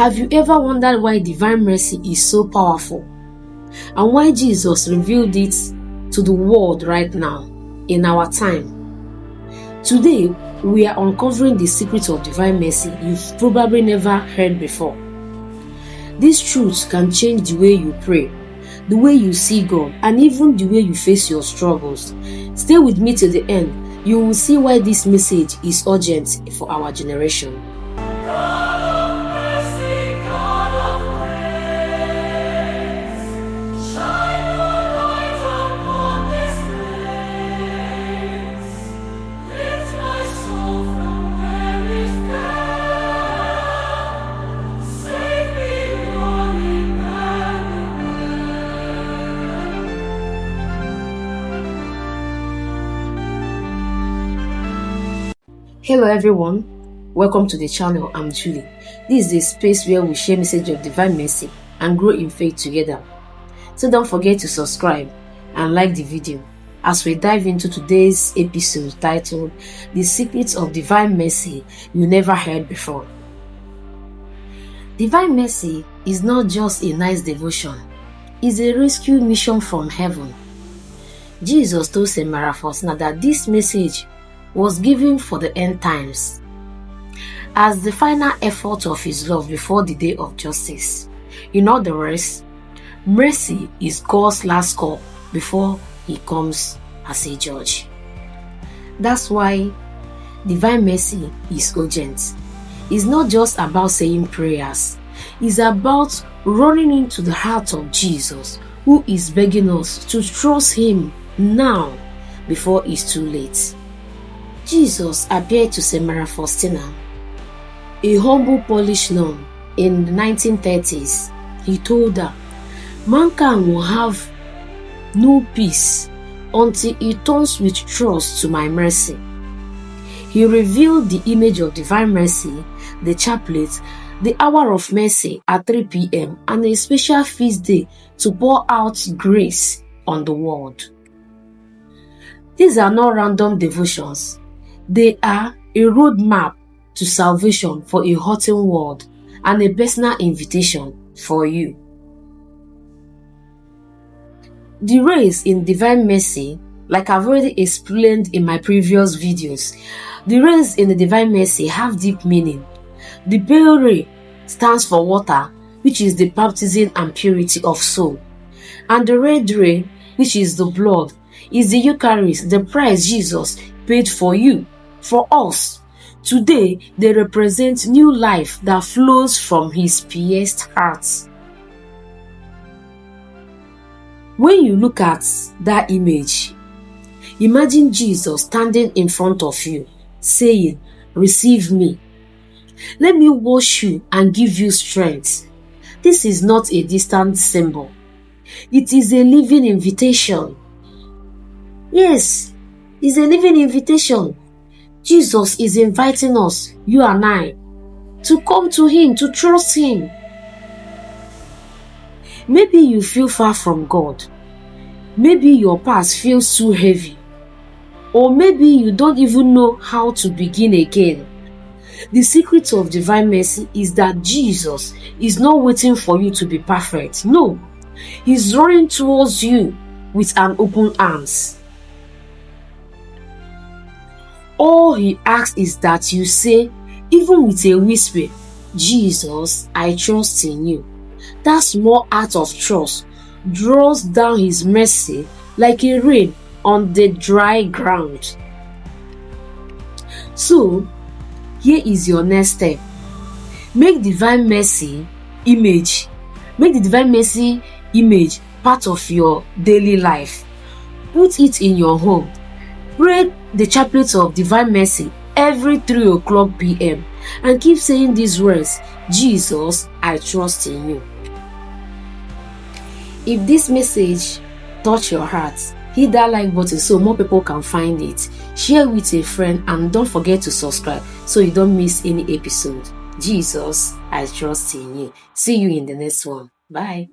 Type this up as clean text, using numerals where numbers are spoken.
Have you ever wondered why divine mercy is so powerful and why Jesus revealed it to the world right now in our time? Today, we are uncovering the secrets of divine mercy you've probably never heard before. These truths can change the way you pray, the way you see God, and even the way you face your struggles. Stay with me till the end. You will see why this message is urgent for our generation. Hello everyone, welcome to the channel. I'm Julie. This is a space where we share message of divine mercy and grow in faith together. So don't forget to subscribe and like the video as we dive into today's episode titled The Secrets of Divine Mercy You Never Heard Before. Divine mercy is not just a nice devotion, it's a rescue mission from heaven. Jesus told Faustina that this message was given for the end times as the final effort of his love before the day of justice. In other words, mercy is God's last call before he comes as a judge. That's why divine mercy is urgent. It's not just about saying prayers, it's about running into the heart of Jesus, who is begging us to trust him now before it's too late. Jesus appeared to Faustina, a humble Polish nun, in the 1930s. He told her, mankind will have no peace until he turns with trust to my mercy. He revealed the image of divine mercy, the chaplet, the hour of mercy at 3 p.m. and a special feast day to pour out grace on the world. These are not random devotions. They are a roadmap to salvation for a hurting world and a personal invitation for you. The rays in divine mercy, like I've already explained in my previous videos, the rays in the divine mercy have deep meaning. The pale ray stands for water, which is the baptism and purity of soul. And the red ray, which is the blood, is the Eucharist, the price Jesus paid for you, for us. Today, they represent new life that flows from his pierced heart. When you look at that image, imagine Jesus standing in front of you, saying, "Receive me. Let me wash you and give you strength." This is not a distant symbol. It is a living invitation. Yes, it's a living invitation. Jesus is inviting us, you and I, to come to him, to trust him. Maybe you feel far from God. Maybe your past feels too heavy. Or maybe you don't even know how to begin again. The secret of divine mercy is that Jesus is not waiting for you to be perfect. No, he's running towards you with an open arms. All he asks is that you say, even with a whisper, "Jesus, I trust in you." That small act of trust draws down his mercy like a rain on the dry ground. So, here is your next step. Make the divine mercy image part of your daily life. Put it in your home. Pray the chaplet of divine mercy every 3 o'clock p.m. and keep saying these words, "Jesus, I trust in you." If this message touched your heart, hit that like button so more people can find it. Share with a friend and don't forget to subscribe so you don't miss any episode. Jesus, I trust in you. See you in the next one. Bye.